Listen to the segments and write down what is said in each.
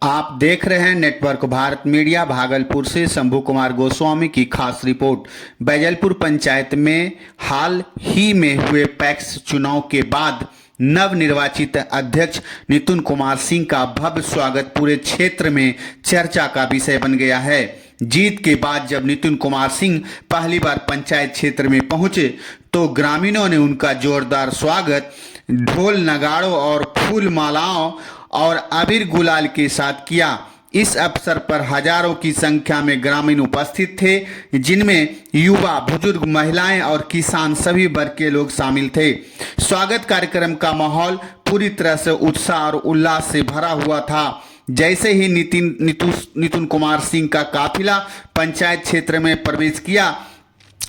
आप देख रहे हैं नेटवर्क भारत मीडिया। भागलपुर से शंभू कुमार गोस्वामी की खास रिपोर्ट। बैजलपुर पंचायत में हाल ही में हुए पैक्स चुनाव के बाद नवनिर्वाचित अध्यक्ष नितिन कुमार सिंह का भव्य स्वागत पूरे क्षेत्र में चर्चा का विषय बन गया है। जीत के बाद जब नितिन कुमार सिंह पहली बार पंचायत क्षेत्र में पहुंचे तो ग्रामीणों ने उनका जोरदार स्वागत ढोल नगाड़ों और फूल मालाओं और अबीर गुलाल के साथ किया। इस अवसर पर हजारों की संख्या में ग्रामीण उपस्थित थे, जिनमें युवा, बुजुर्ग, महिलाएं और किसान सभी वर्ग के लोग शामिल थे। स्वागत कार्यक्रम का माहौल पूरी तरह से उत्साह और उल्लास से भरा हुआ था। जैसे ही नितिन कुमार सिंह का काफिला पंचायत क्षेत्र में प्रवेश किया,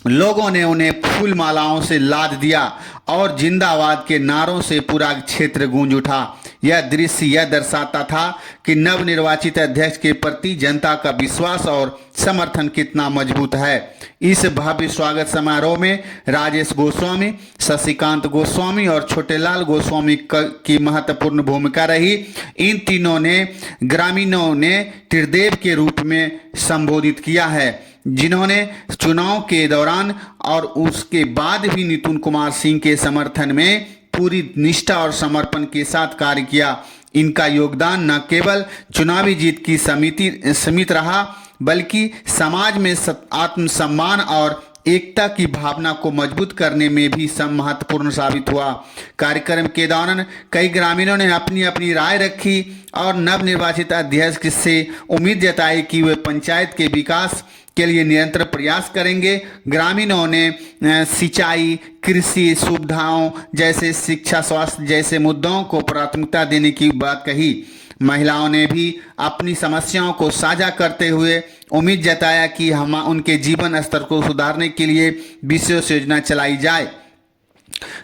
लोगों ने उन्हें फूल मालाओं से लाद दिया और जिंदाबाद के नारों से पूरा क्षेत्र गूंज उठा। यह दृश्य यह दर्शाता था कि नवनिर्वाचित अध्यक्ष के प्रति जनता का विश्वास और समर्थन कितना मजबूत है। इस भव्य स्वागत समारोह में राजेश गोस्वामी, शशिकांत गोस्वामी और छोटेलाल गोस्वामी की महत्वपूर्ण भूमिका रही। इन तीनों ने ग्रामीणों ने त्रिदेव के रूप में संबोधित किया है, जिन्होंने चुनाव के दौरान और उसके बाद भी नितिन कुमार सिंह के समर्थन में पूरी निष्ठा और समर्पण के साथ कार्य किया। इनका योगदान न केवल चुनावी जीत की सीमित रहा, बल्कि समाज में आत्मसम्मान और एकता की भावना को मजबूत करने में भी महत्वपूर्ण साबित हुआ। कार्यक्रम के दौरान कई ग्रामीणों ने अपनी अपनी राय रखी और नवनिर्वाचित अध्यक्ष से उम्मीद जताई कि वे पंचायत के विकास के लिए निरंतर प्रयास करेंगे। ग्रामीणों ने सिंचाई, कृषि सुविधाओं जैसे शिक्षा, स्वास्थ्य जैसे मुद्दों को प्राथमिकता देने की बात कही। महिलाओं ने भी अपनी समस्याओं को साझा करते हुए उम्मीद जताया कि हम उनके जीवन स्तर को सुधारने के लिए विशेष योजना चलाई जाए।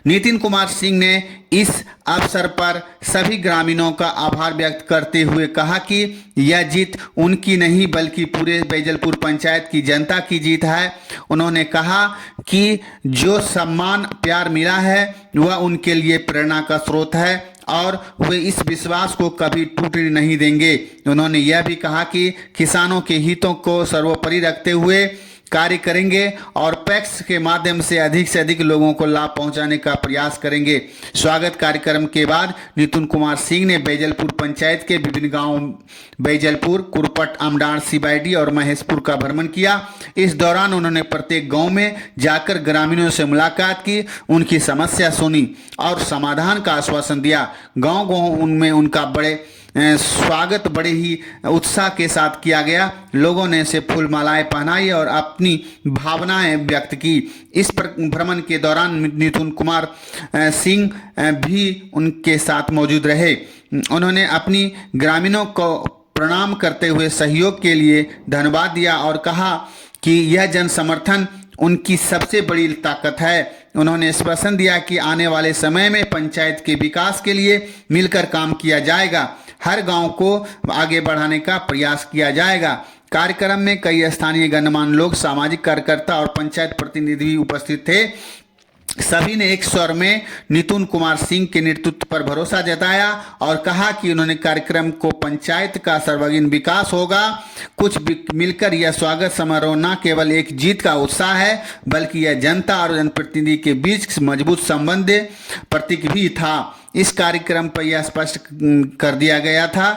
नितिन कुमार सिंह ने इस अवसर पर सभी ग्रामीणों का आभार व्यक्त करते हुए कहा कि यह जीत उनकी नहीं बल्कि पूरे बैजलपुर पंचायत की जनता की जीत है। उन्होंने कहा कि जो सम्मान प्यार मिला है वह उनके लिए प्रेरणा का स्रोत है और वे इस विश्वास को कभी टूटने नहीं देंगे। उन्होंने यह भी कहा कि किसानों के हितों को सर्वोपरि रखते हुए कार्य करेंगे और पैक्स के माध्यम से अधिक लोगों को लाभ पहुंचाने का प्रयास करेंगे। स्वागत कार्यक्रम के बाद नितिन कुमार सिंह ने बैजलपुर पंचायत के विभिन्न गांवों बैजलपुर, कुरपट, अमडार, सिबाइडी और महेशपुर का भ्रमण किया। इस दौरान उन्होंने प्रत्येक गांव में जाकर ग्रामीणों से मुलाकात की, उनकी समस्या सुनी और समाधान का आश्वासन दिया। गाँव उनमें उनका स्वागत बड़े ही उत्साह के साथ किया गया। लोगों ने से फूल मालाएं पहनाई और अपनी भावनाएं व्यक्त की। इस भ्रमण के दौरान नितिन कुमार सिंह भी उनके साथ मौजूद रहे। उन्होंने अपनी ग्रामीणों को प्रणाम करते हुए सहयोग के लिए धन्यवाद दिया और कहा कि यह जन समर्थन उनकी सबसे बड़ी ताकत है। उन्होंने स्पष्ट दिया कि आने वाले समय में पंचायत के विकास के लिए मिलकर काम किया जाएगा, हर गांव को आगे बढ़ाने का प्रयास किया जाएगा। कार्यक्रम में कई स्थानीय गणमान्य लोग, सामाजिक कार्यकर्ता और पंचायत प्रतिनिधि भी उपस्थित थे। सभी ने एक स्वर में नितिन कुमार सिंह के नेतृत्व पर भरोसा जताया और कहा कि उन्होंने कार्यक्रम को पंचायत का सर्वांगीण विकास होगा। कुछ मिलकर यह स्वागत समारोह न केवल एक जीत का उत्साह है, बल्कि यह जनता और जनप्रतिनिधि के बीच मजबूत संबंध प्रतीक भी था। इस कार्यक्रम पर यह स्पष्ट कर दिया गया था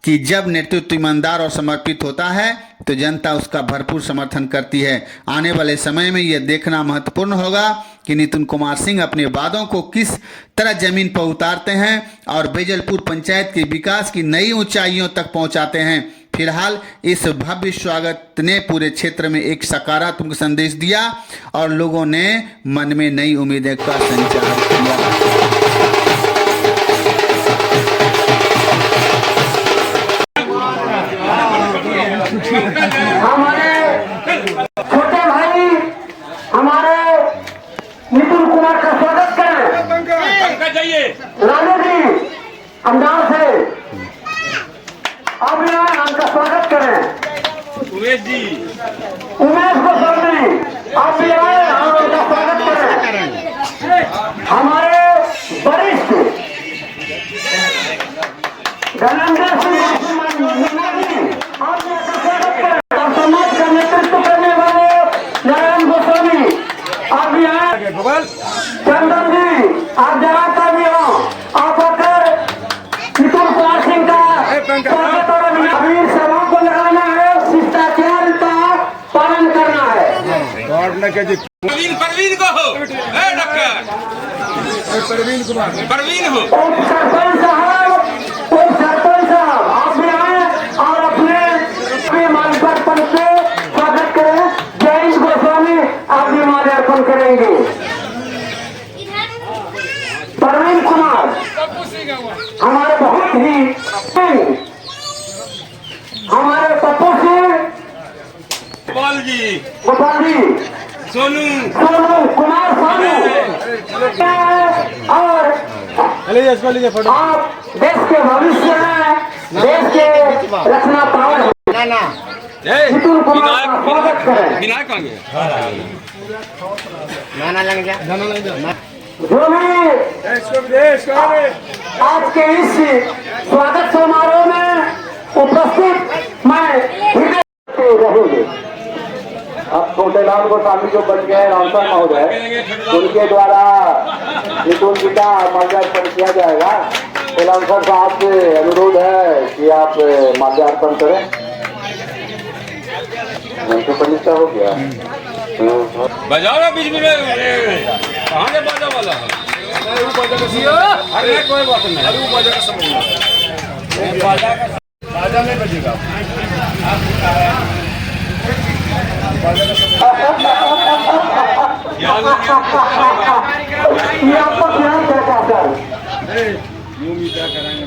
कि जब नेतृत्व ईमानदार और समर्पित होता है तो जनता उसका भरपूर समर्थन करती है। आने वाले समय में यह देखना महत्वपूर्ण होगा कि नितिन कुमार सिंह अपने वादों को किस तरह जमीन पर उतारते हैं और बैजलपुर पंचायत के विकास की नई ऊंचाइयों तक पहुंचाते हैं। फिलहाल इस भव्य स्वागत ने पूरे क्षेत्र में एक सकारात्मक संदेश दिया और लोगों ने मन में नई उम्मीदें का संचार किया। हमारे छोटे भाई हमारे नितिन कुमार का स्वागत करें। लालू जी अमदार से अब उनका स्वागत करें। उमेश गोस्वामी आप भी आए, हम उनका स्वागत करें। हमारे वरिष्ठ धनंजय सिंह चंदन जी आप जरा कर भी हो, आप आकर नितिन कुमार सिंह का स्वागत और अभिनंदन। सभा को लगाना है, शिष्टाचार का पालन करना है। परवीन को हो, परवीन कुमार, परवीन हो। सरपंच साहब आप भी आए और अपने माल्यार्पण से स्वागत करें। जयंत गोस्वामी आप भी माल्यार्पण करेंगे। परवीन कुमार हमारे बहुत ही हमारे पप्पू सिंह, गोपाल जी, सोनू कुमार सोनू और आप देश के भविष्य हैं, देश के रचना पावन नितिन कुमार का स्वागत करें। विनायक आ गया। जो भी आज के इस स्वागत समारोह में उपस्थित मैं हृदय रहेंगे। अब छोटेलाल गोस्वामी जो बन गए रामसर महोदय, उनके द्वारा नितिन जी का माल्यार्पण किया जाएगा। रामसर साहब से अनुरोध है कि आप माल्यार्पण करें। प्रतिष्ठा हो गया बजाओ ना बीच में, कहाँ से बाजा वाला है? अरे कोई बात नहीं, अरे वो बाजा का समूह बाजा में बजेगा। ये आपको क्या कहता है? यूं भी क्या कराएंगे?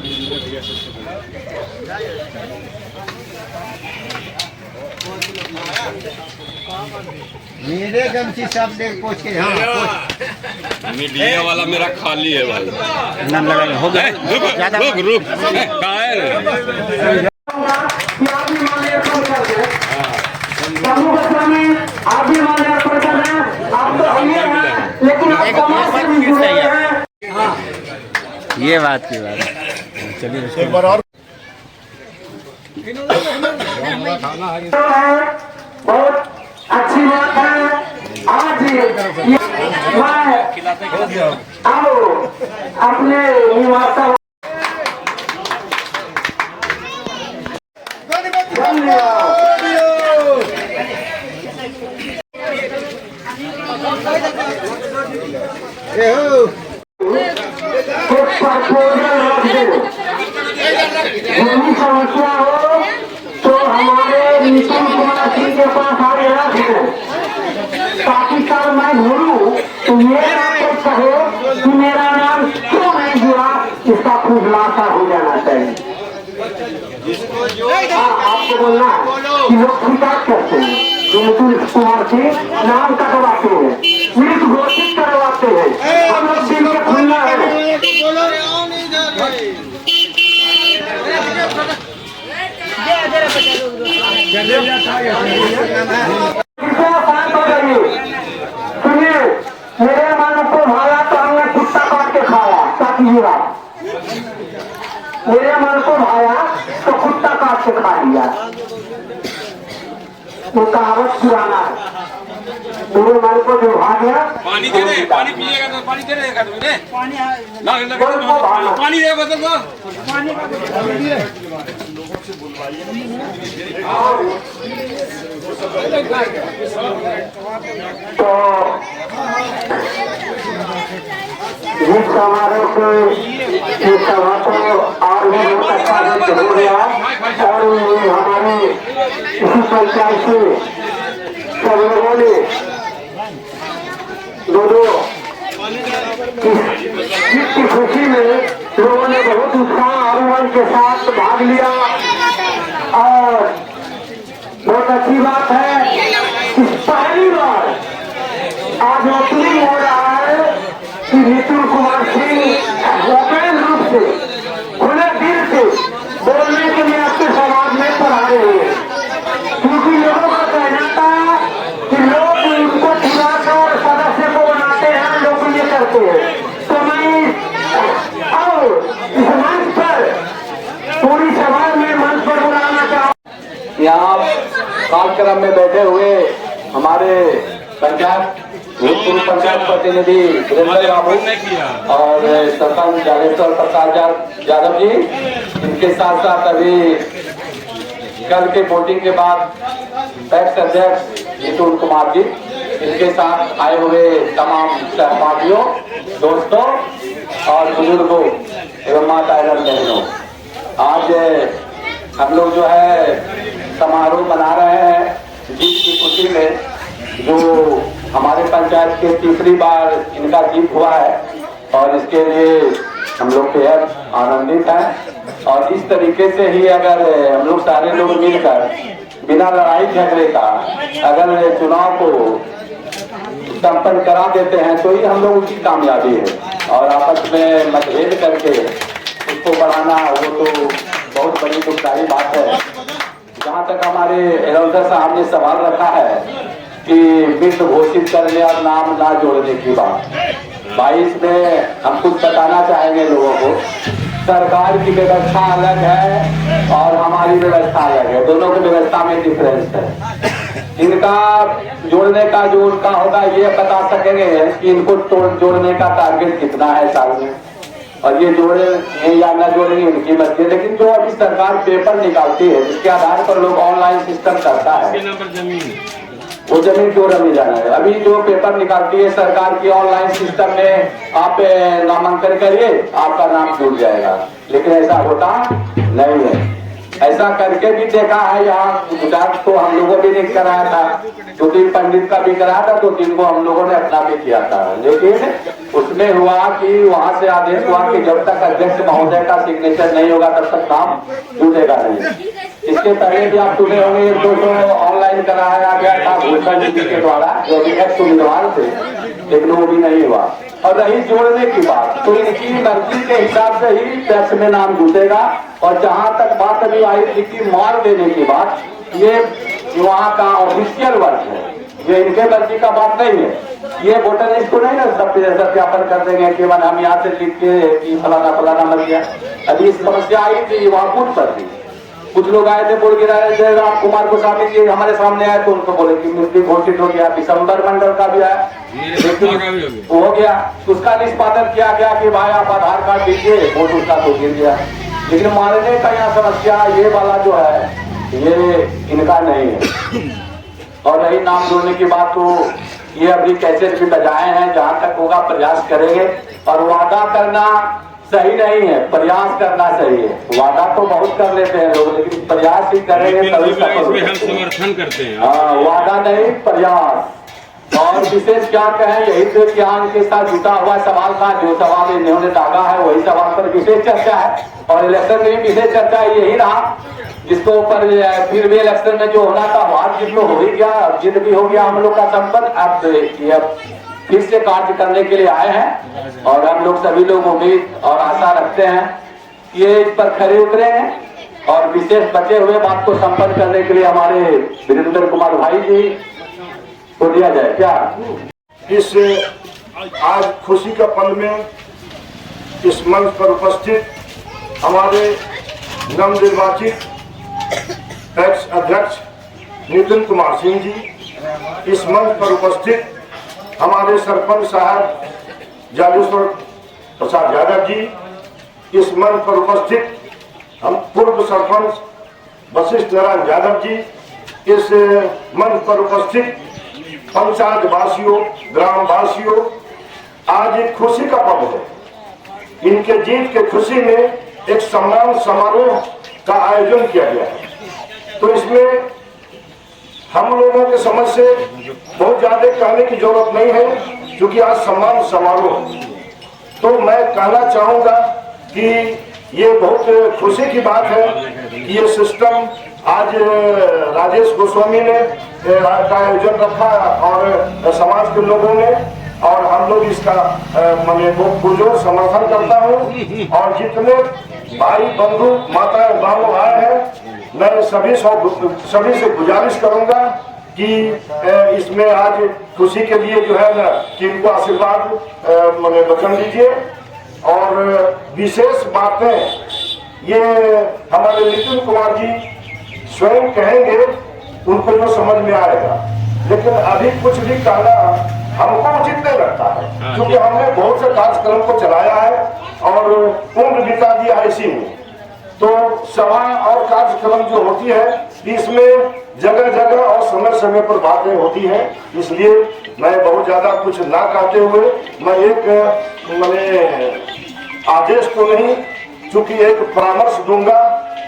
मेरे गमछी सब देख पूछ के मीडिया वाला मेरा खाली है भाई। नाम लगा हो गया रुक कहाँ है? आप भी माल्यार्पण कर दें। प्रभु गोस्वामी आप भी माल्यार्पण कर दें। आप तो अमीर हैं लेकिन आप समाज से भी जुड़े हैं। ये बात की बात। चलिए एक बार और बहुत अच्छी बात है। आज मैं आओ अपने निवासा समस्या हो तो हमारे नितिन कुमार सिंह के पास आगे रख दो, ताकि कल मैं भूलूं तो ये बात कहे कि मेरा नाम क्यों नहीं जुड़ा। इसका खुलासा हो जाना चाहिए। आपको बोलना है कि लोग शिकायत करते हैं कि नितिन कुमार सिंह नाम कटवाते हैं, मृत घोषित करवाते हैं। हम लोग दिल के खुलना है। सुनिए, मेरे मन को भाया तो हमने कुत्ता काट के खाया। ताकि मेरे मन को भाया तो कुत्ता काट के खा लिया। वो कहावत पुराना है। मेरे मन को जो भा गया पानी दे दे, पानी पिएगा तो पानी दे देगा तुमने। पानी दे बदल दो। तो इस समारोह के इस सभा को और भी बहुत अच्छा ढंग हो गया और हमारे इसी पंचायत से सब लोगों ने दो की खुशी में लोगों ने बहुत उत्साह और उमंग के साथ भाग लिया और बहुत अच्छी बात है कि पहली बार आज ओपनिंग हो रहा है कि नितिन कुमार सिंह ओपन रूप से खुले दिल से बोलने के लिए आपके समाज में पढ़ा रहे हैं। क्योंकि लोगों का कहना था कि लोग उनको चुनाव सदस्य को बनाते हैं, लोग ये करते हैं। तो मैं इस मंच पर पूरी सभा में मंच पर बुलाना चाहूँ। यहाँ कार्यक्रम में बैठे हुए हमारे पंचायत पूर्व पंचायत प्रतिनिधि वीरेंद्र बाबू और सरपंच जागेश्वर प्रसाद यादव जी, इनके साथ साथ अभी कल के वोटिंग के बाद पैक्स अध्यक्ष नितुल कुमार जी, इनके साथ आए हुए तमाम सहपाठियों, दोस्तों और बुजुर्गों एवं माता एवं बहनों, आज हम लोग जो है समारोह मना रहे हैं जीत की खुशी में, जो हमारे पंचायत के तीसरी बार इनका जीत हुआ है और इसके लिए हम लोग बेहद आनंदित हैं। और इस तरीके से ही अगर हम लोग सारे लोग मिलकर बिना लड़ाई झगड़े का अगर चुनाव को संपन्न करा देते हैं तो ही हम लोगों की कामयाबी है। और आपस में मतभेद करके उसको बढ़ाना वो तो बहुत बड़ी दुखदायी बात है। जहाँ तक हमारे एलौंसर साहब ने सवाल रखा है कि मित्र घोषित करने और नाम ना जोड़ने की बात, 22 में हम कुछ बताना चाहेंगे लोगों को। सरकार की व्यवस्था अलग है और हमारी व्यवस्था अलग है, दोनों की व्यवस्था में डिफरेंस है। इनका जोड़ने का जो उनका होगा ये बता सकेंगे कि इनको जोड़ने का टारगेट कितना है साल में, और ये जोड़े या न जोड़ेंगे इनकी मर्जी है। लेकिन जो अभी सरकार पेपर निकालती है जिसके आधार पर लोग ऑनलाइन सिस्टम करता है, वो जमीन क्यों रमी जाना है। अभी जो पेपर निकालती है सरकार की ऑनलाइन सिस्टम में आप नामांकन करिए, आपका नाम जुड़ जाएगा, लेकिन ऐसा होता नहीं है। ऐसा करके भी देखा है, यहाँ गुजरात को हम लोगों भी नहीं कराया था, 2-3 पंडित का भी कराया था, 2-3 को हम लोगों ने अपना भी किया था। लेकिन उसमें हुआ कि वहां से आदेश हुआ कि जब तक अध्यक्ष महोदय का सिग्नेचर नहीं होगा तब तक नाम जुड़ेगा नहीं। इसके पहले भी आप सुने होंगे 200 ऑनलाइन कराया गया था भूषण जी के द्वारा, जो भी एक्स उम्मीदवार थे, लेकिन वो भी नहीं हुआ। और रही जोड़ने की बात, तो इनकी मर्जी के हिसाब से ही टैक्स में नाम जुटेगा। और जहां तक बात अभी आई थी कि मार देने की बात, ये वहाँ का ऑफिशियल वर्क है, ये इनके मर्जी का बात नहीं है। ये वोटर लिस्ट को नहीं ना सत्यापन कर देंगे केवल हम यहाँ से लिख के कि फलाना फलाना मर गया। अभी समस्या आई थी वहाँ कूद पर थी, कुछ लोग आए थे बोल गिराए जयराम कुमार गोस्वामी जी हमारे सामने आए तो उनको बोले कि मृत्यु घोषित हो गया। दिसंबर मंडल का भी आया, हो गया, उसका निष्पादन किया गया कि भाई आप आधार कार्ड दीजिए, वोट उसका तो गिर गया। लेकिन मारने का यहाँ समस्या ये वाला जो है ये इनका नहीं है। और रही नाम जोड़ने की बात, तो ये अभी कैसे भी बजाए हैं, जहाँ तक होगा प्रयास करेंगे। और वादा करना सही नहीं है, प्रयास करना सही है। वादा तो बहुत कर लेते हैं लोग, लेकिन प्रयास ही करेंगे तभी सफल होंगे। हम समर्थन करते हैं। हाँ, वादा नहीं प्रयास। और विशेष क्या कहें, यही तो कि इनके साथ जुटा हुआ सवाल था, जो सवाल इन्होंने दागा है वही सवाल पर विशेष चर्चा है। और इलेक्शन में भी विशेष चर्चा यही रहा, जिसके ऊपर फिर भी इलेक्शन में जो होना था बात जितना हो ही गया, जिद भी हो गया हम लोग का संपर्क। अब फिर से कार्य करने के लिए आए हैं और हम लोग सभी लोग उम्मीद और आशा रखते हैं कि ये इस पर खरे उतरेंगे। और विशेष बचे हुए बात को संपन्न करने के लिए हमारे वीरेंद्र कुमार भाई जी को दिया जाए क्या। इस आज खुशी का पल में इस मंच पर उपस्थित हमारे नवनिर्वाचित पैक्स अध्यक्ष नितिन कुमार सिंह जी, इस मंच पर उपस्थित हमारे सरपंच साहब जागेश्वर प्रसाद यादव जी, इस मंच पर उपस्थित हम पूर्व सरपंच वशिष्ठ नारायण यादव जी, इस मंच पर उपस्थित पंचायत वासियों, ग्राम वासियों, आज एक खुशी का पल है। इनके जीत के खुशी में एक सम्मान समारोह का आयोजन किया गया है। तो इसमें हम लोगों के समझ से बहुत ज्यादा कहने की जरूरत नहीं है, क्योंकि आज सम्मान समारोह। तो मैं कहना चाहूंगा कि ये बहुत खुशी की बात है कि ये सिस्टम आज राजेश गोस्वामी ने का आयोजन रखा और समाज के लोगों ने, और हम लोग इसका मैंने बहुत पुरजोर समर्थन करता हूँ। और जितने भाई बंधु माता बहनों आए हैं, मैं सभी से गुजारिश करूंगा कि इसमें आज खुशी के लिए जो है ना कि इनको आशीर्वाद मैंने वचन दीजिए। और विशेष बातें ये हमारे नितिन कुमार जी स्वयं कहेंगे, उनको जो समझ में आएगा। लेकिन अभी कुछ भी कहना हमको उचित नहीं लगता है, क्योंकि हमने बहुत से कार्यक्रम को चलाया है और उम्र बिता दिया है इसी में। तो सभा और कार्यक्रम जो होती है इसमें जगह जगह और समय समय पर बातें होती हैं, इसलिए मैं बहुत ज्यादा कुछ ना कहते हुए मैं एक मैंने आदेश तो नहीं, चूंकि एक परामर्श दूंगा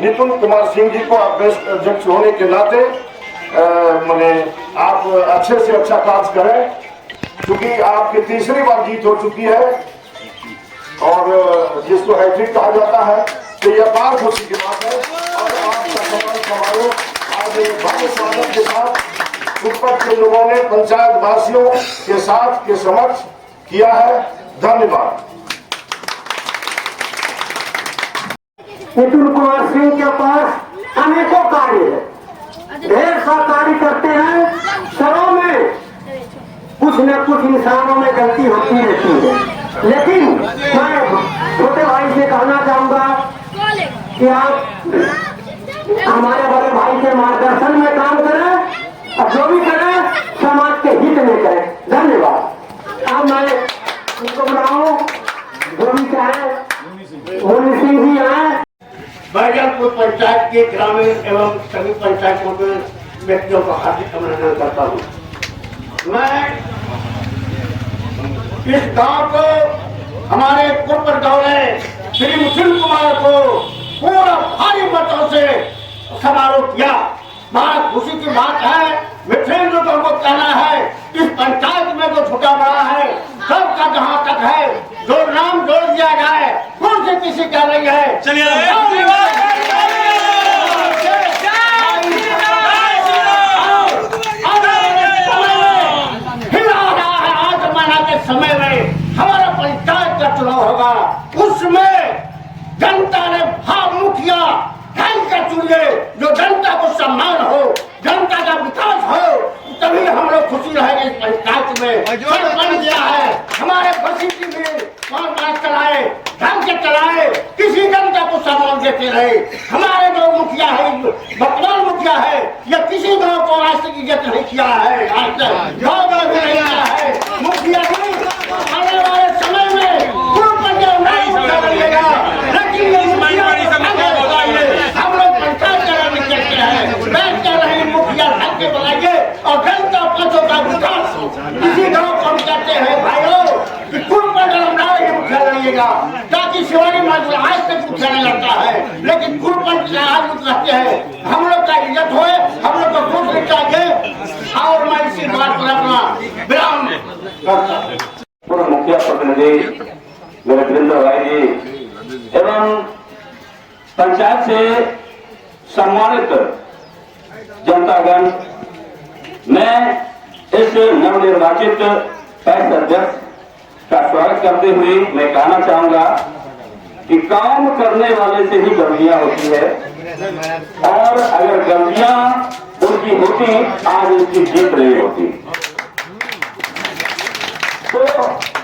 नितिन कुमार सिंह जी को अध्यक्ष होने के नाते मैंने आप अच्छे से अच्छा कार्य करें, क्योंकि आपकी तीसरी बार जीत हो चुकी है और जिसको हैट्रिक कहा जाता है, तो यह बार खुशी की बात है। और आपका समारोह आज भव्य स्वागत के साथ ऊपर के लोगों ने पंचायत वासियों के साथ के समक्ष किया है। धन्यवाद। नितिन कुमार सिंह के पास अनेकों कार्य है, ढेर सा कार्य करते हैं। शहरों में कुछ न कुछ इंसानों में गलती होती रहती है, लेकिन मैं छोटे भाई से कहना चाहूंगा कि आप हमारे बड़े भाई के मार्गदर्शन में काम करें और जो भी करें समाज के हित में करें। धन्यवाद। अब मैं उनको बुलाऊं, जो भी चाहे मुनि सिंह जी आए। बैजलपुर पंचायत के ग्रामीण एवं सभी पंचायतों के व्यक्तियों का हार्दिक अभिनंदन करता हूँ। मैं इस गांव को हमारे कुर्पर गांव ने श्री मुकुंद कुमार को पूरा भारी मतों से समारोह किया। बड़ा खुशी की बात है। मित्रेंद्र को हमको कहना है इस पंचायत में जो छुटा बड़ा है सबका जहाँ तक है जो नाम जोड़ दिया जाए कौन से किसी का नहीं है। चलिए समय में हमारा पंचायत का चुनाव होगा, उसमें जनता ने भाव मुखिया ढंग का चुनिए, जो जनता को सम्मान हो, जनता का विकास हो, तभी हम लोग खुशी रहेंगे। इस पंचायत में बन गया है हमारे बसीती में कौन बात चलाए ढंग से चलाए, किसी जनता को सम्मान देते रहे। हमारे जो मुखिया है वर्तमान मुखिया है या किसी गाँव को आज तक इज्जत नहीं किया है, आज तक गाँव में भी नहीं किया है मुखिया नहीं। आने वाले समय में हम लोग पंचायत चलाने चलते हैं, बैठ कर रहे मुखिया ढंग के बनाइए और जनता पक्षों का विकास हो। इसी गाँव को हम कहते हैं भाइयों कि मुखिया लड़िएगा, ताकि शिवानी मंदिर आज तक मुखिया नहीं लड़ता है, लेकिन कुलपंच आज कहते हैं हम लोग का इज्जत हो, हम लोग को खुश चाहिए। और मैं इसी बात पर अपना विराम करता हूँ। पूर्व मुखिया प्रतिनिधि मेरे वीरेंद्र भाई जी एवं पंचायत से सम्मानित जनतागण, मैं इस नवनिर्वाचित पैक्स अध्यक्ष का स्वागत करते हुए मैं कहना चाहूंगा कि काम करने वाले से ही गलतियां होती है और अगर गलतियां उनकी होती आज उसकी जीत नहीं होती। तो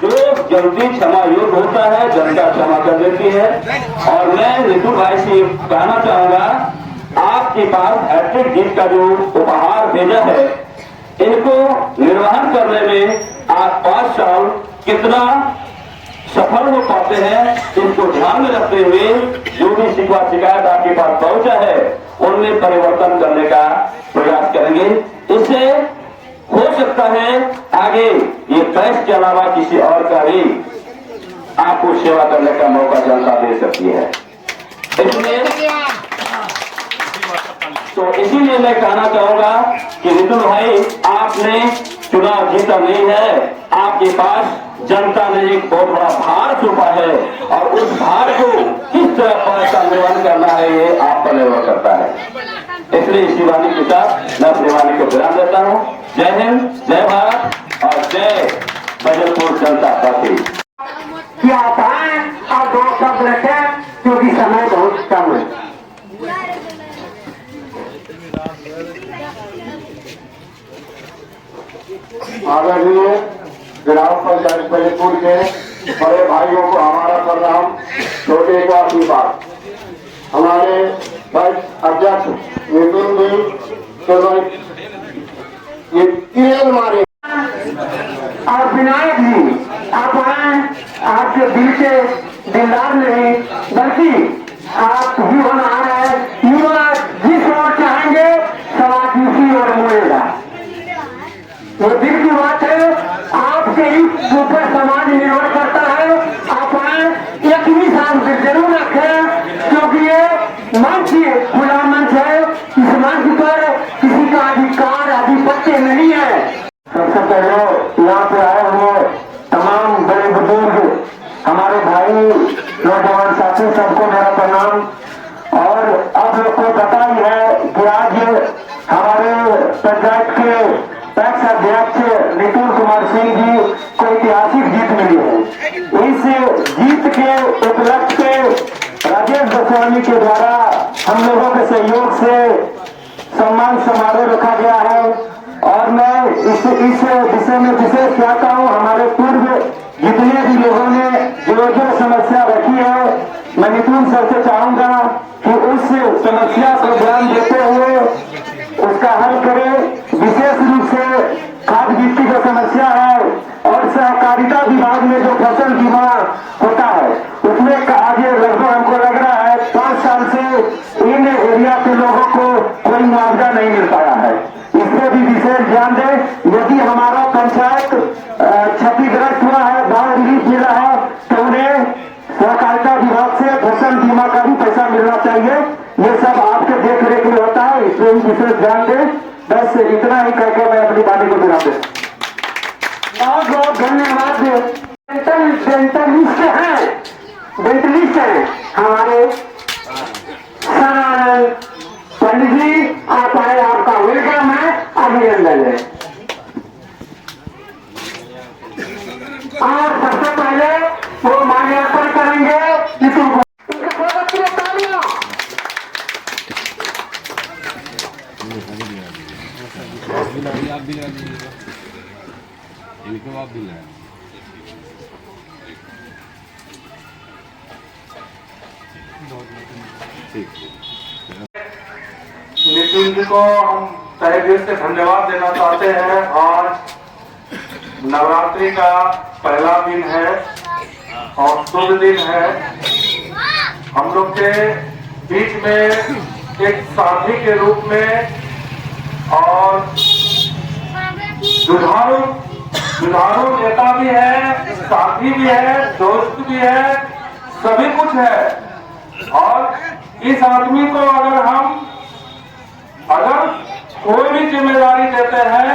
जो जल्दी क्षमा योग होता है जनता क्षमा कर देती है। और मैं नितू भाई से कहना चाहूंगा आपके पास हैट्रिक जीत का जो उपहार भेजा है, इनको निर्वहन करने में आप 5 साल कितना सफल हो पाते हैं, इसको ध्यान में रखते हुए जो भी शिकवा शिकायत आपके पास पहुंचा है उनमें परिवर्तन करने का प्रयास करेंगे। इससे हो सकता है आगे ये पैक्स के अलावा किसी और का भी आपको सेवा करने का मौका जनता दे सकती है। इसीलिए मैं कहना चाहूंगा कि नितिन भाई आपने चुनाव जीता नहीं है, आपके पास जनता ने एक बहुत बड़ा भार सौंपा है और उस भार को किस तरह का निर्वहन करना है ये आप पर निर्भर करता है। इसलिए शिवानी के साथ मैं अपनी वाणी को विराम देता हूँ। जय हिंद, जय भारत और जय बैजलपुर जनता पार्टी। क्या पाए और 2 शब्द रखें क्योंकि समय बहुत कम है। आदरणीय ग्राम पंचायत बैजलपुर के बड़े भाइयों को हमारा प्रणाम, छोटे को आशीर्वाद। हमारे अध्यक्ष नितिन जी केवल ये तीर मारे और विनायक जी आप आए, आपके दिल के दिलदार नहीं बल्कि आप युवा आ रहा है, युवा जिस ओर चाहेंगे समाज उसी ओर मुड़ेगा। वो दिल की बात है, आपके ऊपर समाज निर्भर करता है। आप आए, यकीनी साथ जरूर रखें क्योंकि ये मंच खुला मंच है। इस मंच पर किसी का अधिकार आधिपत्य नहीं है। सबसे पहले यहाँ पे आए हुए तमाम बड़े बुजुर्ग हमारे भाई नौजवान साथी सबको मेरा प्रणाम। और अब लोग को पता ही है कि आज हमारे पंचायत के पैक्स अध्यक्ष नितिन कुमार सिंह जी को ऐतिहासिक जीत मिली है। इस जीत के उपलक्ष्य पे राजेश गोस्वामी के द्वारा हम लोगों के सहयोग से सम्मान समारोह रखा गया है। और मैं इस विषय में विशेष चाहता हूँ, हमारे पूर्व जितने भी लोगों ने जो समस्या रखी है, मैं निपुण सर से चाहूंगा कि उस समस्या को ध्यान देते हुए उसका हल करें। विशेष रूप से खाद गिट्टी की समस्या है और सहकारिता विभाग में जो फसल बीमा होता है उसमें आज लगभग हमको लग रहा है 5 साल से इन एरिया के लोगों को कोई मुआवजा नहीं मिल पाया है। इस पर भी विशेष ध्यान दें। यदि हमारा पंचायत क्षतिग्रस्त हुआ है, बाढ़ रिलीफ मिला है तो उन्हें सहकारिता विभाग से फसल बीमा का भी पैसा मिलना चाहिए। ये सब आपके देख रेख में होता है, इस पर भी विशेष ध्यान दें। बस इतना ही करके मैं अपनी बात को विराम दें। बहुत बहुत धन्यवाद। डेंटलिस्ट हैं हमारे सनानंद पंडित जी, आप आए, आपका वेलकम है, अभिनंदन है। और सबसे पहले वो माल्यार्पण करेंगे नितिन को। उनके स्वागत के लिए तालियां। आप भी लगा दीजिएगा, इनको आप भी लगा। नितिन जी को हम तहे दिल से धन्यवाद देना चाहते हैं। आज नवरात्रि का पहला दिन है और शुभ दिन है। हम लोग के बीच में एक साथी के रूप में और जुझारू नेता भी है, साथी भी है, दोस्त भी है, सभी कुछ है। और इस आदमी को अगर कोई भी जिम्मेदारी देते हैं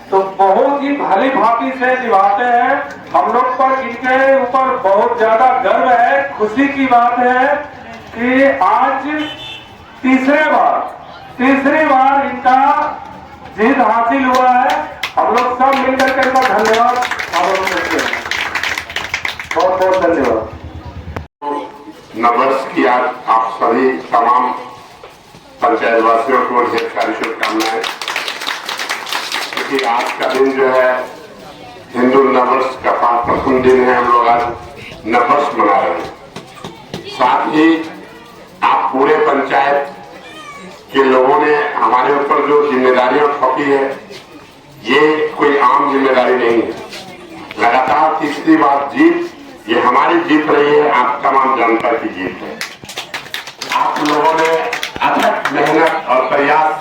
तो बहुत ही भली भांति से निभाते हैं। हम लोग पर इनके ऊपर बहुत ज्यादा गर्व है। खुशी की बात है कि आज तीसरी बार इनका जीत हासिल हुआ है। हम लोग सब मिलकर के इनका धन्यवाद करते हैं। बहुत बहुत धन्यवाद। नववर्ष की आज आप सभी तमाम पंचायत वासियों को ढेर सारी शुभकामनाएं, क्योंकि आज का दिन जो है हिंदू नववर्ष का प्रथम दिन है। हम लोग आज नववर्ष मना रहे हैं। साथ ही आप पूरे पंचायत के लोगों ने हमारे ऊपर जो जिम्मेदारियां थोपी है, ये कोई आम जिम्मेदारी नहीं है। लगातार तीसरी बार जीत, ये हमारी जीत रही है, आप तमाम जनता की जीत है। आप लोगों ने अथक मेहनत और प्रयास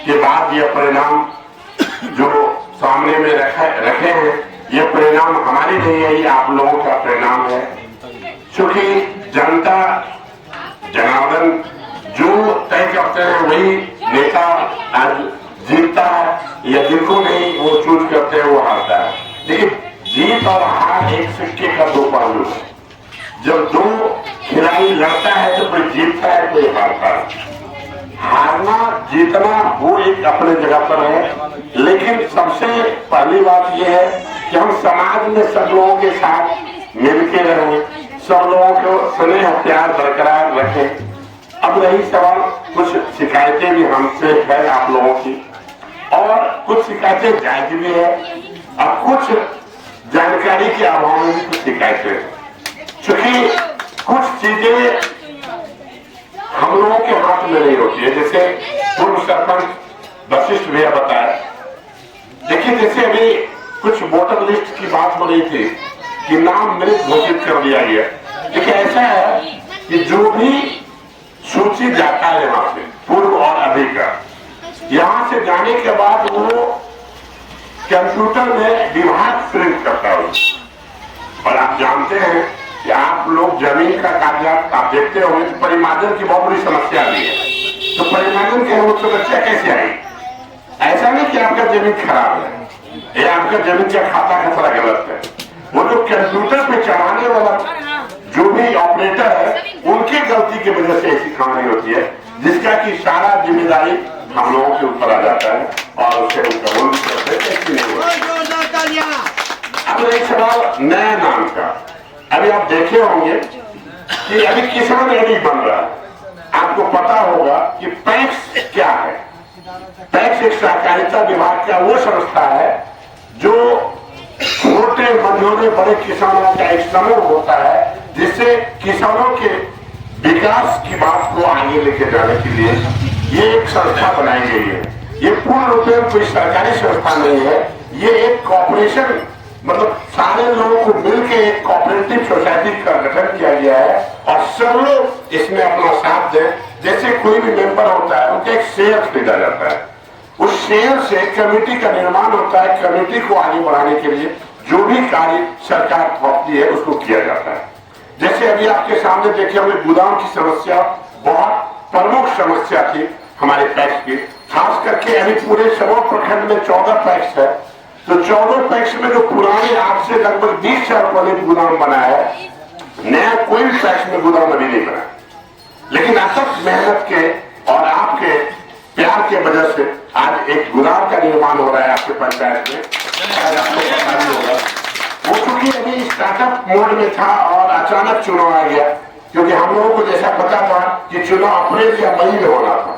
के बाद ये परिणाम जो सामने में रखे हैं, ये परिणाम हमारी नहीं है, ये आप लोगों का परिणाम है। क्योंकि जनता जनार्दन जो तय करते हैं वही नेता आज जीतता है, या जिनको नहीं वो चूज करते हैं वो हारता है। लेकिन जीत और हार एक सिक्के का दो पहलू है। जब दो खिलाड़ी लड़ता है तो कोई जीतता है कोई हारता है। हारना जीतना वो एक अपने जगह पर है, लेकिन सबसे पहली बात यह है कि हम समाज में सब लोगों के साथ मिलके रहें, सब लोगों को स्नेह प्यार बरकरार रखें। अब रही सवाल, कुछ शिकायतें भी हमसे है आप लोगों की, और कुछ शिकायतें जायज भी है, और कुछ जानकारी के अभाव में भी कुछ शिकायतें हैं। क्योंकि कुछ चीजें हम लोगों के हाथ में नहीं होती है। जैसे पूर्व सरपंच वशिष्ठ भैया बताया, देखिए जैसे अभी कुछ वोटर लिस्ट की बात हो रही थी कि नाम मृत घोषित कर दिया गया। देखिए ऐसा है कि जो भी सूची जाता है यहाँ से पूर्व और अभी का, यहाँ से जाने के बाद वो कंप्यूटर में विभाग प्रिंट करता है। और आप जानते हैं कि आप लोग जमीन का कागजात आप देखते होंगे तो परिमार्जन की बहुत बड़ी समस्या भी है। तो परिमार्जन की समस्या कैसे आई? ऐसा नहीं कि आपका जमीन खराब है या आपका जमीन का खाता खतरा गलत है, वो जो कंप्यूटर पे चढ़ाने वाला जो भी ऑपरेटर है उनकी गलती की वजह से ऐसी कहानी होती है, जिसका कि सारा जिम्मेदारी हम लोगों के ऊपर आ जाता है और उससे उनका अब एक सवाल नया नाम का। अभी आप देखे होंगे कि अभी किसान आईडी बन रहा है। आपको पता होगा कि पैक्स क्या है। पैक्स एक सहकारिता विभाग का वो संस्था है जो छोटे मझोले बड़े किसानों का एक समूह होता है, जिससे किसानों के विकास की बात को आगे लेके जाने के लिए ये एक संस्था बनाई गई है। ये पूर्ण रूप में कोई सरकारी संस्था नहीं है, ये एक कॉर्पोरेशन, मतलब सारे लोगों को मिलकर एक कोऑपरेटिव सोसाइटी का गठन किया गया है और सब लोग इसमें अपना साथ दें। जैसे कोई भी मेंबर होता है उनके एक शेयर खरीदा जाता है, उस शेयर से कमेटी का निर्माण होता है। कमेटी को आगे बढ़ाने के लिए जो भी कार्य सरकार थोपती है उसको किया जाता है। जैसे अभी आपके सामने देखे हुए गोदाम की समस्या बहुत प्रमुख समस्या थी हमारे पैक्स की, खास करके अभी पूरे सबौर प्रखंड में 14 पैक्स है। तो 14 पैक्स में जो पुराने आज से लगभग 20 साल पहले गोदाम बना है, नया कोई भी पैक्स में गोदाम अभी नहीं बना। लेकिन अथक मेहनत के और आपके प्यार के वजह से आज एक गोदाम का निर्माण हो रहा है आपके पंचायत में। वो चूंकि अभी स्टार्टअप मोड में था और अचानक चुनाव आ गया, क्योंकि हम लोगों को जैसा पता था कि चुनाव अप्रैल या मई में होना था।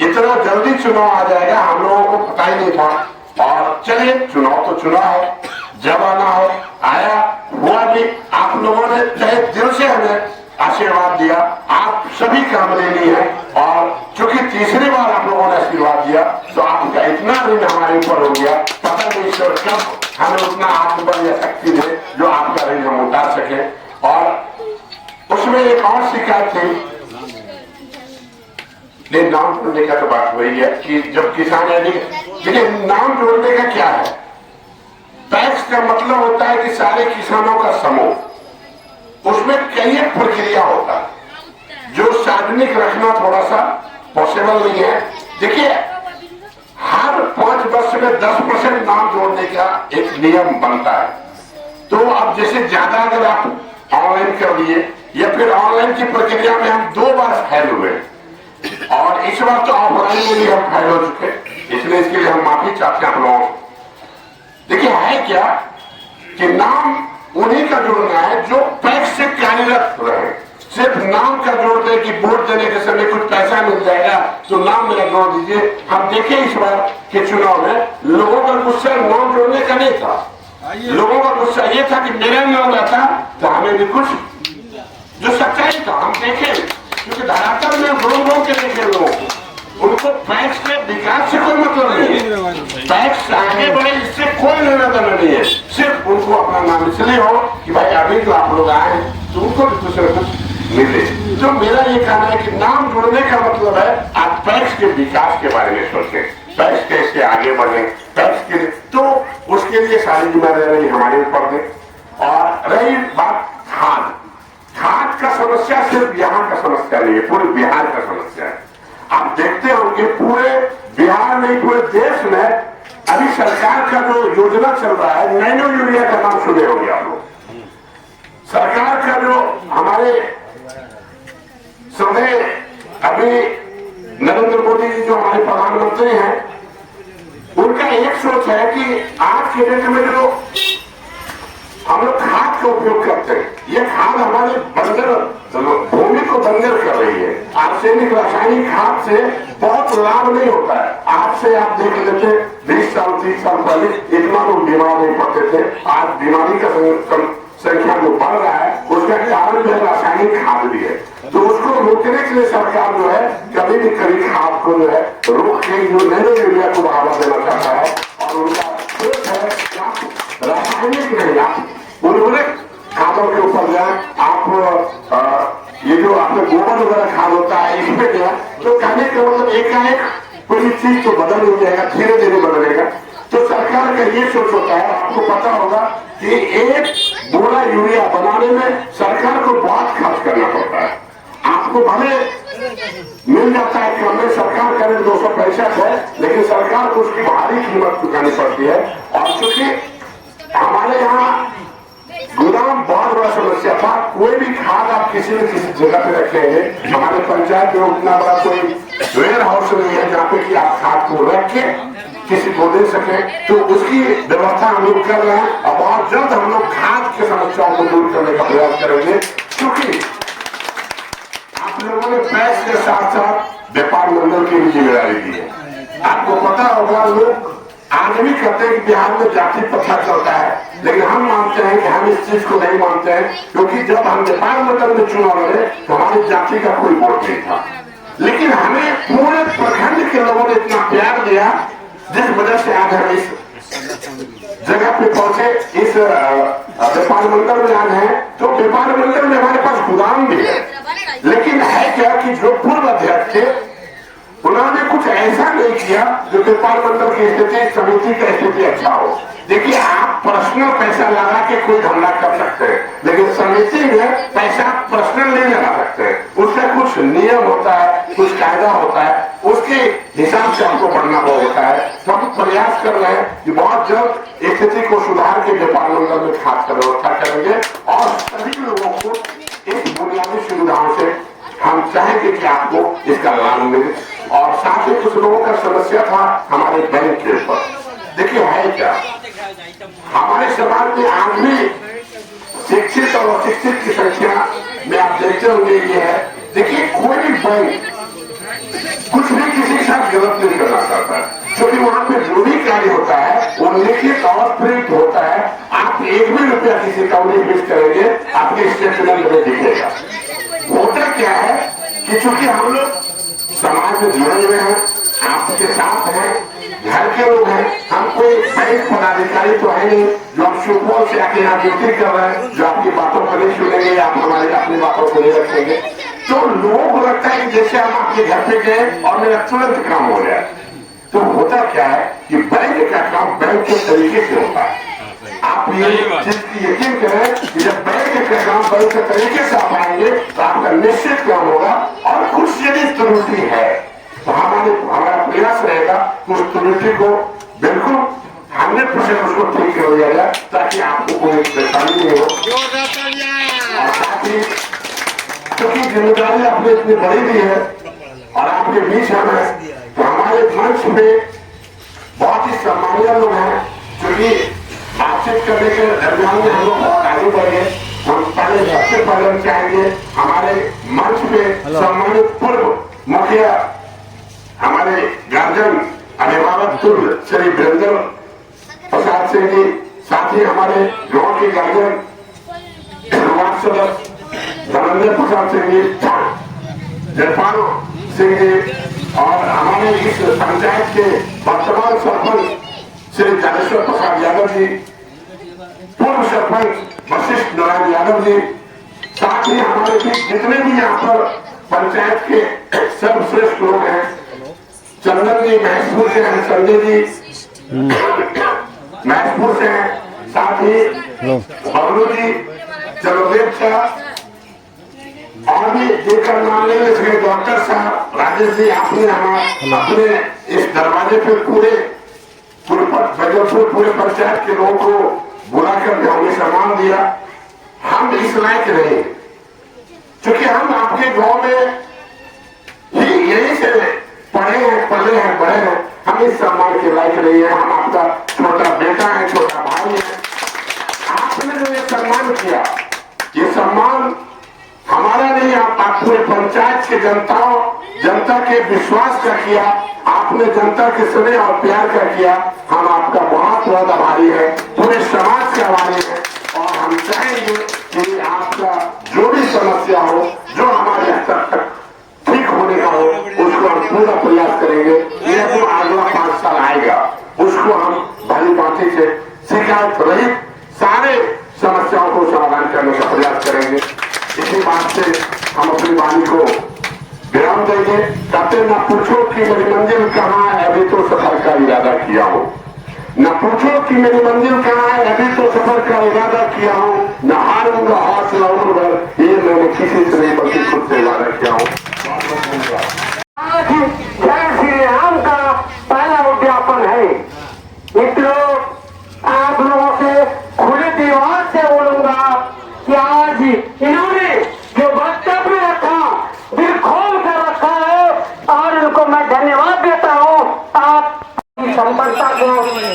इतना जल्दी चुनाव आ जाएगा हम लोगों को पता ही नहीं था। और चलिए चुनाव तो चुनाव है, जब आना हो आया, हुआ भी। आप लोगों ने तहे दिल से हमें आशीर्वाद दिया, आप सभी काम लेनी है। और चूंकि तीसरी बार आप लोगों ने आशीर्वाद दिया तो आपका इतना ऋण हमारे ऊपर हो गया, पता नहीं ईश्वर कब हमें उतना आत्मबल या शक्ति दे जो आपका ऋण हम उतार सके। और उसमें एक और शिकायत थी, लेकिन नाम जोड़ने का तो बात वही है कि जब किसान आईडी, देखिए नाम जोड़ने का क्या है? पैक्स का मतलब होता है कि सारे किसानों का समूह, उसमें कई एक प्रक्रिया होता है जो सार्वजनिक रखना थोड़ा सा पॉसिबल नहीं है। देखिए हर 5 वर्ष में 10% नाम जोड़ने का एक नियम बनता है। तो अब जैसे ज्यादा अगर आप ऑनलाइन कर लिए या फिर ऑनलाइन की प्रक्रिया में हम 2 बार फेल हुए और इस बार तो ऑफलाइन में भी हम फेल हो चुके, इसलिए इसके लिए हम माफी चाहते हैं आप लोगों से। देखिए है क्या कि नाम उन्हीं का जोड़ना है जो पैक्स से कार्यरत रहे। सिर्फ नाम का जोड़ दे कि वोट देने के समय कुछ पैसा मिल जाएगा तो नाम मेरा जोड़ दीजिए। हम देखें इस बार के चुनाव में लोगों का गुस्सा नाम जोड़ने का नहीं था, लोगों का गुस्सा ये था कि मेरा नाम रहता तो हमें भी कुछ जो सच्चाई था हम देखें, क्योंकि धरातल में घूम के देखे लोगों को, उनको पैक्स से विकास से कोई मतलब नहीं है, पैक्स आगे बढ़े इससे कोई लेना देना नहीं है। सिर्फ उनको अपना नाम इसलिए हो कि भाई अभी जो आप लोग आए तो उनको भी कुछ न कुछ मिले। तो मेरा ये कहना है कि नाम जोड़ने का मतलब है आप पैक्स के विकास के बारे में सोचें, पैक्स कैसे आगे बढ़े, पैक्स के तो उसके लिए सारी जिम्मेदारी हमारे ऊपर दे। और रही बात खाद, खाद का समस्या सिर्फ यहाँ का समस्या नहीं है, पूरे बिहार का समस्या है। आप देखते होंगे पूरे बिहार में पूरे देश में अभी सरकार का जो योजना चल रहा है, नैनो यूरिया का नाम सुने होंगे आप लोग। सरकार का जो हमारे समय अभी नरेंद्र मोदी जी जो हमारे प्रधानमंत्री हैं, उनका एक सोच है कि आज के डेट में जो हम लोग खाद का उपयोग करते हैं, ये खाद हमारे बंजर भूमि को बंजर कर रही है। आर्सेनिक रासायनिक खाद से बहुत लाभ नहीं होता है। आज से आप देख लेते 20 साल 30 साल पहले इतना लोग बीमार नहीं पड़ते थे, आज बीमारी का संख्या जो बढ़ रहा है उसका कारण जो है रासायनिक खाद भी है। तो उसको रोकने के लिए सरकार जो है कभी भी कभी खाद को जो है रोक के जो नैनो यूरिया को बढ़ावा देना चाहता है और उनका सोच है प्रोग्राम आप ये जो आपने गोबर वगैरह खाद होता है इसमें गया तो कहने का मतलब एकाएक कोई चीज तो बदल हो जाएगा, धीरे धीरे बदलेगा। तो सरकार का ये सोच होता है, आपको पता होगा कि एक बोरा यूरिया बनाने में सरकार को बहुत खर्च करना पड़ता है। आपको भले मिल जाता है कम में, सरकार करें 265 है, लेकिन सरकार को उसकी भारी कीमत चुकानी पड़ती है। और चूंकि हमारे यहाँ गोदाम बहुत बड़ा समस्या था, कोई भी खाद आप किसी न किसी जगह पे रखेंगे, हमारे पंचायत में उतना बड़ा कोई वेयर हाउस नहीं है जहाँ पे कि आप खाद को रख के किसी को दे सके, तो उसकी व्यवस्था हम लोग कर रहे हैं। और बहुत जल्द हम लोग खाद की समस्याओं को दूर करने का प्रयास करेंगे, क्योंकि आप लोगों ने पैस के साथ साथ व्यापार मंडल की भी जिम्मेदारी दी है। आपको पता होगा, लोग आज भी कहते हैं कि बिहार में जाति प्रथा चलता है, लेकिन हम मानते हैं कि हम इस चीज को नहीं मानते हैं, क्योंकि जब हम व्यापार मंडल में चुनाव लड़े तो हमारी जाति का कोई वोट नहीं था, लेकिन हमें पूरे प्रखंड के लोगों ने इतना प्यार दिया, जिस वजह से आज हम इस जगह पे पहुंचे, इस व्यापार मंडल में आज हैं। तो व्यापार मंडल में हमारे पास गोदाम भी है, लेकिन है क्या कि जो पूर्व अध्यक्ष थे उन्होंने कुछ ऐसा नहीं किया जो व्यापार मंडल की स्थिति, समिति की स्थिति अच्छा हो। देखिए, आप पर्सनल पैसा लगा के कोई धंधा कर सकते हैं, लेकिन समिति में पैसा पर्सनल नहीं लगा सकते। उसका कुछ नियम होता है, कुछ कायदा होता है, उसके हिसाब से हमको बढ़ना होता है। तो हम प्रयास कर रहे हैं कि बहुत जल्द स्थिति को सुधार के व्यापार मंडल में खास कर व्यवस्था करेंगे और सभी लोगों को इस बुनियादी सुविधाओं से हम चाहेंगे कि आपको इसका लाभ मिले। और साथ ही कुछ लोगों का समस्या था हमारे बैंक के ऊपर। देखिए, है क्या, हमारे समाज में आज भी शिक्षित और अशिक्षित की संख्या में आप देखते होंगे ये है। देखिए, कोई भी बैंक कुछ भी किसी के साथ गलत नहीं करना चाहता है, क्योंकि वहां पे जो भी कार्य होता है वो लिखित और प्रिंट होता है। आप एक भी रुपया किसी का उन्हें मिस करेंगे, आपके स्टेटमेंट में दिखेगा। होता क्या है कि चूंकि हम लोग समाज में जुड़े हुए हैं, आपके साथ हैं, घर के लोग हैं, हम कोई बैंक पदाधिकारी तो है नहीं जो आप सुपौल से आके यहाँ ड्यूटी कर रहे हैं, जो आपकी बातों को नहीं सुनेंगे, आप हमारी अपनी बातों को नहीं रखेंगे। तो लोगों को लगता है कि जैसे हम आपके घर पे गए और मेरा तुरंत काम हो गया। तो होता क्या है कि बैंक का काम बैंक के तरीके से होता है। आप ये चीज की यकीन करें कि जब बैंक का काम बैंक के तरीके से आप आएंगे तो आपका निश्चित काम होगा। और कुछ यदि त्रुटि है तो हमारा प्रयास रहेगा उस त्रुटि को बिल्कुल 100% उसको ठीक कर दिया जाए, ताकि आपको कोई परेशानी नहीं हो। और साथ ही क्योंकि जिम्मेदारी आपने इतनी बड़ी दी है और आपके बीच हम है, तो हमारे मंच पे बहुत ही सम्मानीय लोग हैं, क्योंकि बातचीत करने के दरमियान में हम लोग आगे बढ़े। हम पहले सबसे पहले हम चाहेंगे हमारे मंच पे सम्मानित पूर्व मुखिया हमारे गार्जियन अभिभावक तुल्य श्री वीरेंद्र प्रसाद सिंह जी, साथ ही हमारे गांव के गार्जियन वार्ड सदस्य धनंजय प्रसाद सिंह जी, जयपाल सिंह जी, और हमारे इस पंचायत के वर्तमान सरपंच श्री जानेश्वर प्रसाद यादव जी, पूर्व सरपंच वशिष्ठ नारायण यादव जी, साथ ही हमारे बीच जितने भी यहाँ पर पंचायत के सर्वश्रेष्ठ लोग हैं, चंदन जी महसूर से हैं, संजय जी महसूर से हैं, साथ ही बबलू जी, चलोदेव शाह, और भी देखकर नाम लेने से डॉक्टर साहब, राजेश जी, आपने अपने इस दरवाजे पे पूरे पूरे पंचायत के लोगों को बुलाकर के हमें सम्मान दिया। हम इस लायक नहीं, क्योंकि हम आपके गांव में ही यही से पढ़े हैं, पले हैं, बड़े हैं। हम इस सम्मान के लायक नहीं है। हम आपका छोटा बेटा है, छोटा भाई है। आपने जो ये सम्मान किया, ये सम्मान हमारा नहीं, आप पूरे पंचायत के जनता के विश्वास का किया, आपने जनता के स्नेह और प्यार का किया। हम आपका बहुत बहुत आभारी है, पूरे समाज के आभारी है। और हम चाहेंगे कि आपका जो भी समस्या हो, जो हमारे स्तर तक ठीक होने का हो, उसको हम पूरा प्रयास करेंगे। ये जो अगला 5 साल आएगा उसको हम भली भांति से शिकायत रहित सारे समस्याओं को समाधान करने का प्रयास करेंगे। इसी बात से हम अपनी वाणी को विराम देंगे। कहते न पूछो कि मेरी मंजिल कहाँ है, अभी तो सफर का इरादा किया हूँ। न पूछो कि मेरी मंजिल कहाँ है, अभी तो सफर का इरादा किया हूँ। न हारूंगा हौसला उम्र भर, ये मैंने किसी से नहीं बल्कि खुद से वादा किया हूँ। आज जय श्री राम का पहला उद्यापन है। मित्रों, आप लोगों से खुले दीवार से बोलूंगा कि आज इन्होंने जो वक्तव्य रखा, दिल खोल कर रखा है और इनको मैं धन्यवाद देता हूँ। आप की संपन्नता को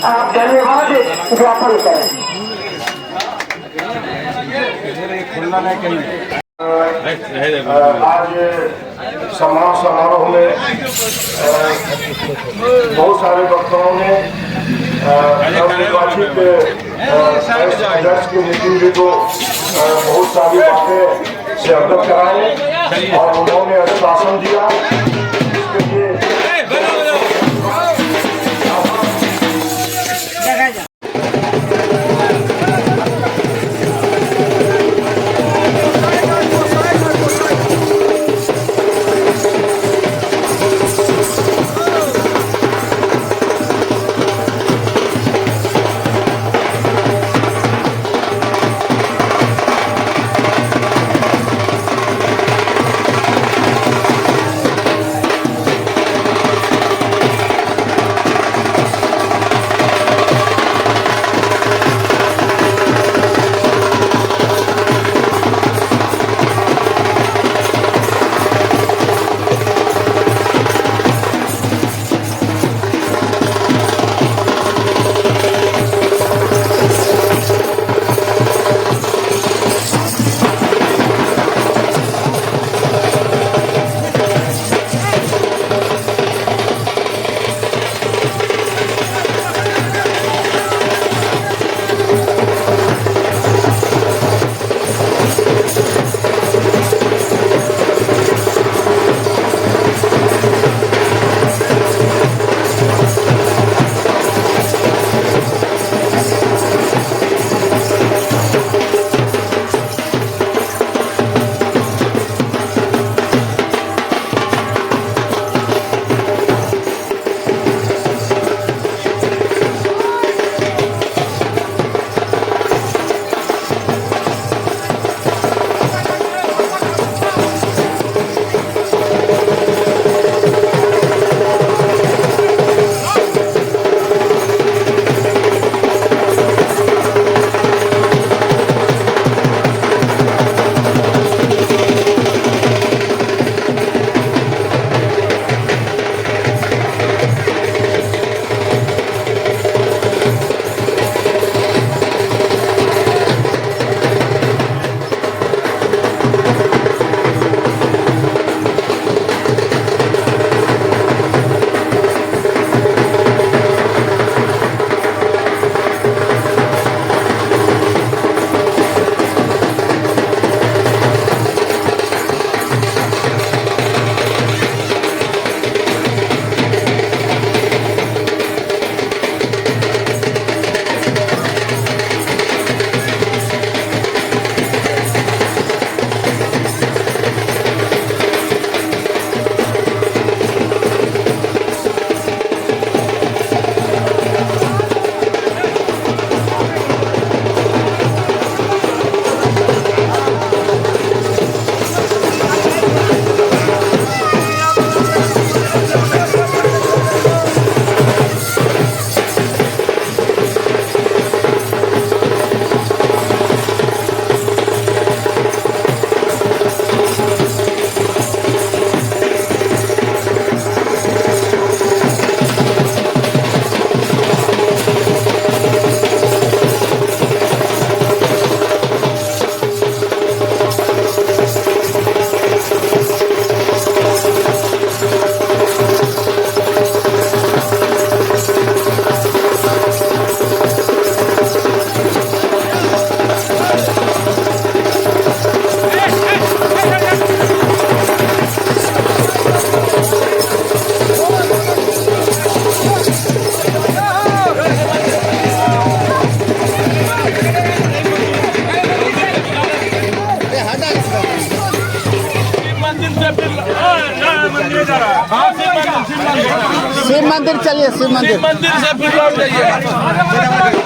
आप धन्यवाद ज्ञापन करें। आज सम्मान समारोह में बहुत सारे वक्ताओं ने नवनिर्वाचित अध्यक्ष की मीटिंग भी को बहुत सारी बातें से अवगत कराए और उन्होंने आश्वासन दिया। इसके लिए शिव मंदिर चलिए, शिव मंदिर। मंदिर से फिर लौट जाइए।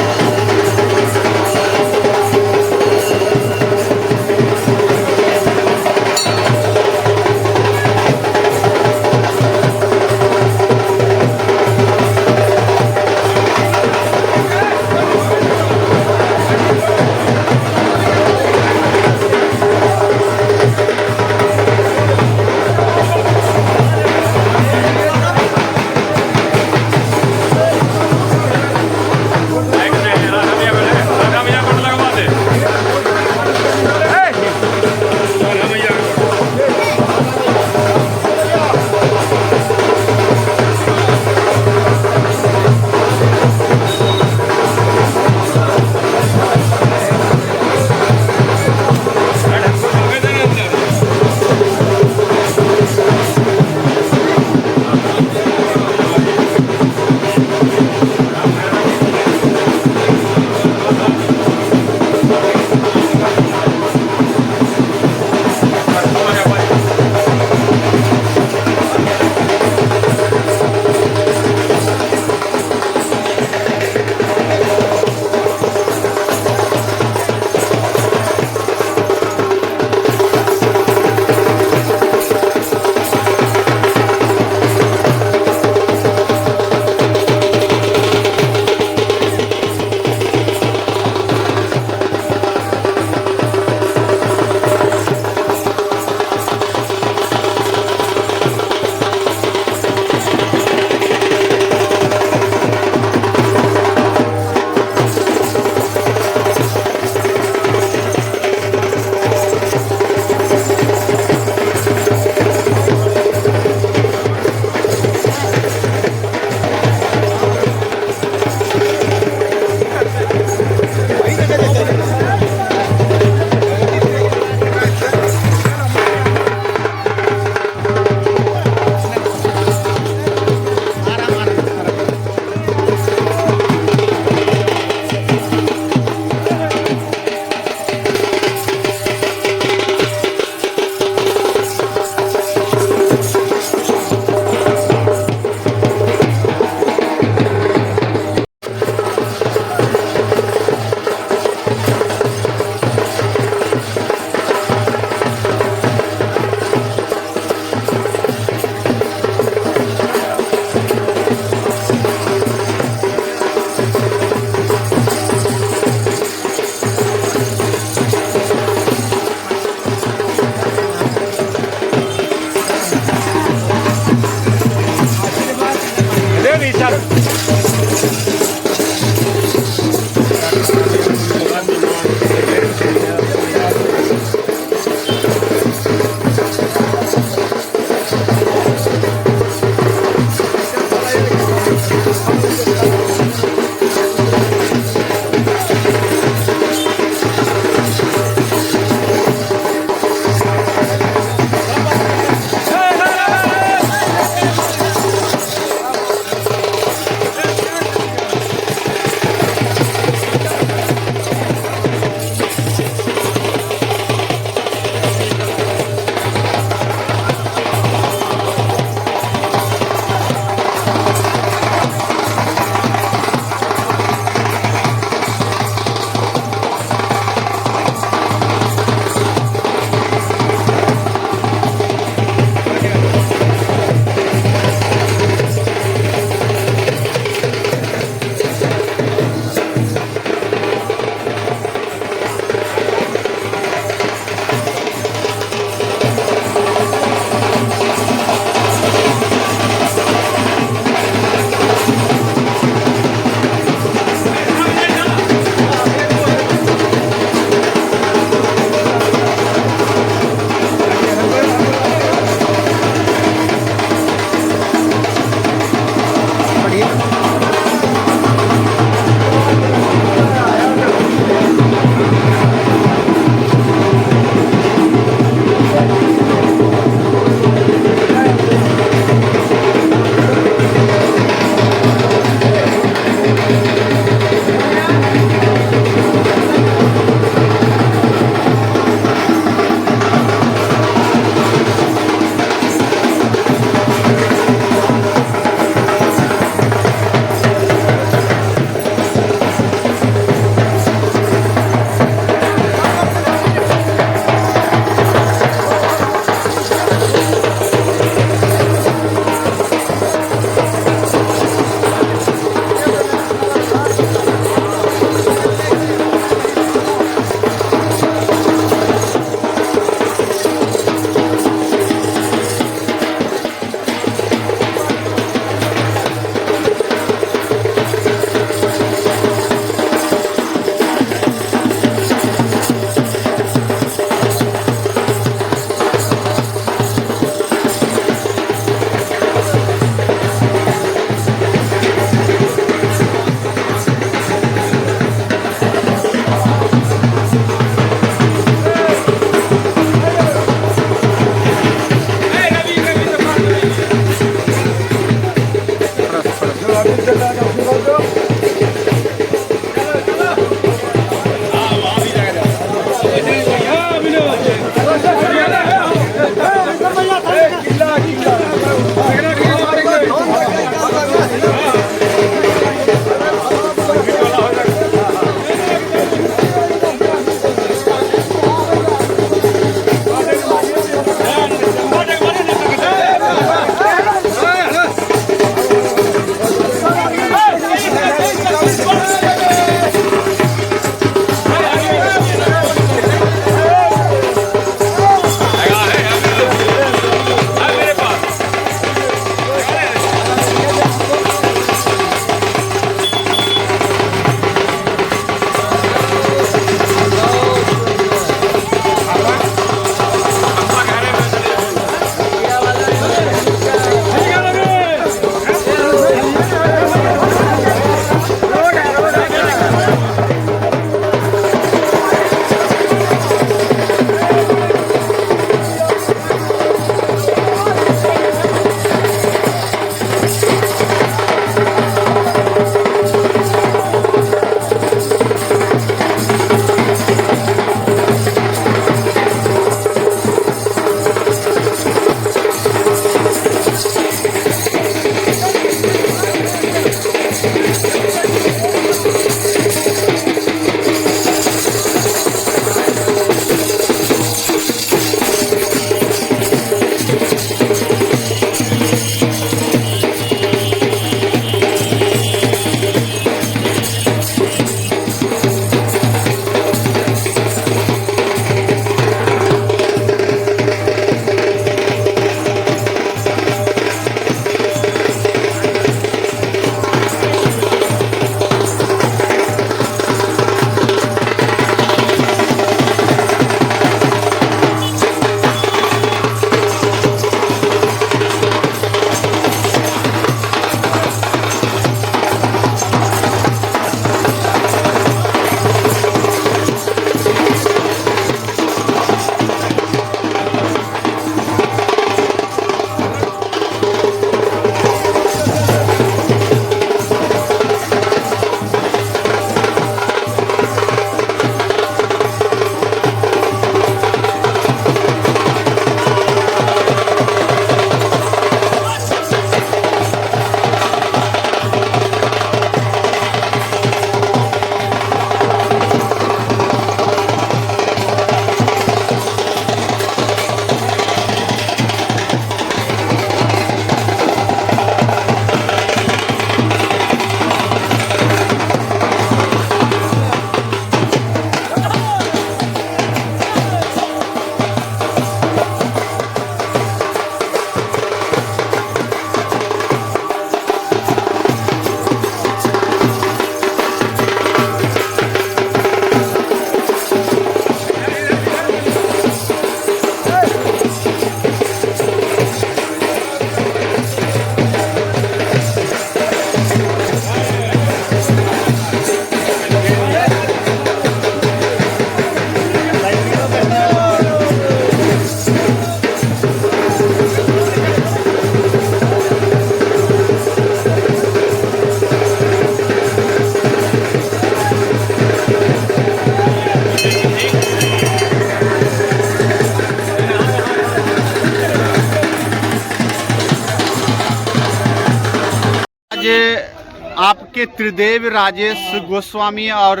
आपके त्रिदेव राजेश गोस्वामी और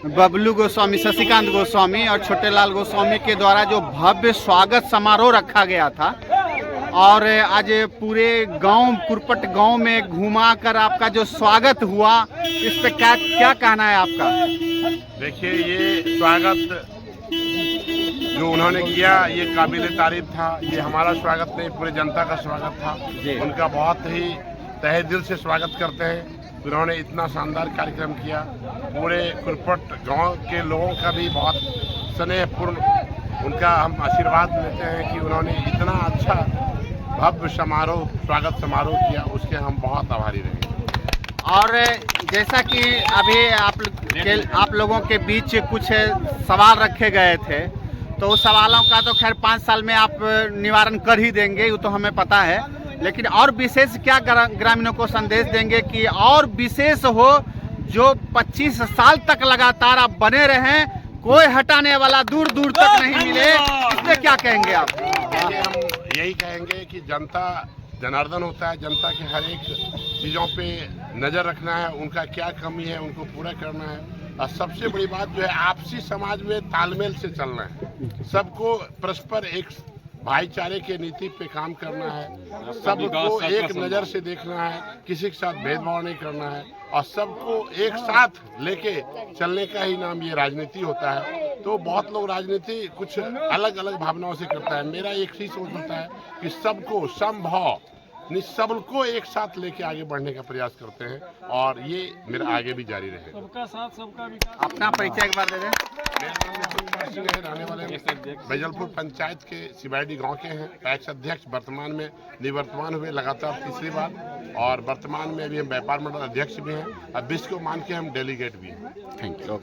बबलू गोस्वामी, शशिकांत गोस्वामी और छोटेलाल गोस्वामी के द्वारा जो भव्य स्वागत समारोह रखा गया था और आज पूरे गांव कुरपट गांव में घुमा कर आपका जो स्वागत हुआ, इस पे क्या कहना है आपका? देखिए, ये स्वागत जो उन्होंने किया ये काबिल तारीफ था। ये हमारा स्वागत नहीं, पूरे जनता का स्वागत था। उनका बहुत ही तहे दिल से स्वागत करते हैं। उन्होंने इतना शानदार कार्यक्रम किया। पूरे कुरपट गांव के लोगों का भी बहुत स्नेहपूर्ण उनका हम आशीर्वाद लेते हैं कि उन्होंने इतना अच्छा भव्य समारोह, स्वागत समारोह किया, उसके हम बहुत आभारी रहेंगे। और जैसा कि अभी आप लोगों के बीच कुछ सवाल रखे गए थे, तो उस सवालों का तो खैर 5 साल में आप निवारण कर ही देंगे, वो तो हमें पता है। लेकिन और विशेष क्या ग्रामीणों को संदेश देंगे कि और विशेष हो, जो 25 साल तक लगातार आप बने रहें, कोई हटाने वाला दूर दूर तक नहीं मिले, इसलिए क्या कहेंगे आप? हम यही कहेंगे कि जनता जनार्दन होता है। जनता के हर एक चीज़ों पे नज़र रखना है, उनका क्या कमी है उनको पूरा करना है। और सबसे बड़ी बात जो है, आपसी समाज में तालमेल से चलना है। सबको परस्पर एक भाईचारे के नीति पे काम करना है। सबको एक नज़र से देखना है, किसी के साथ भेदभाव नहीं करना है और सबको एक साथ लेके चलने का ही नाम ये राजनीति होता है। तो बहुत लोग राजनीति कुछ अलग अलग भावनाओं से करता है। मेरा एक ही सोच होता है कि सबको समभाव सबको एक साथ लेके आगे बढ़ने का प्रयास करते हैं और ये मेरा आगे भी जारी रहेगा। सबका साथ सबका विकास। अपना परिचय एक बार दे दें। मेरा नाम नितिन कुमार सिंह है, रहने वाले बैजलपुर पंचायत के सिबाईडी गांव के हैं। पैक्स अध्यक्ष वर्तमान में निवर्तमान हुए लगातार 3री बार और वर्तमान में अभी हम व्यापार मंडल अध्यक्ष भी हैं। अब 20 को मान के हम डेलीगेट भी हैं। Thank you.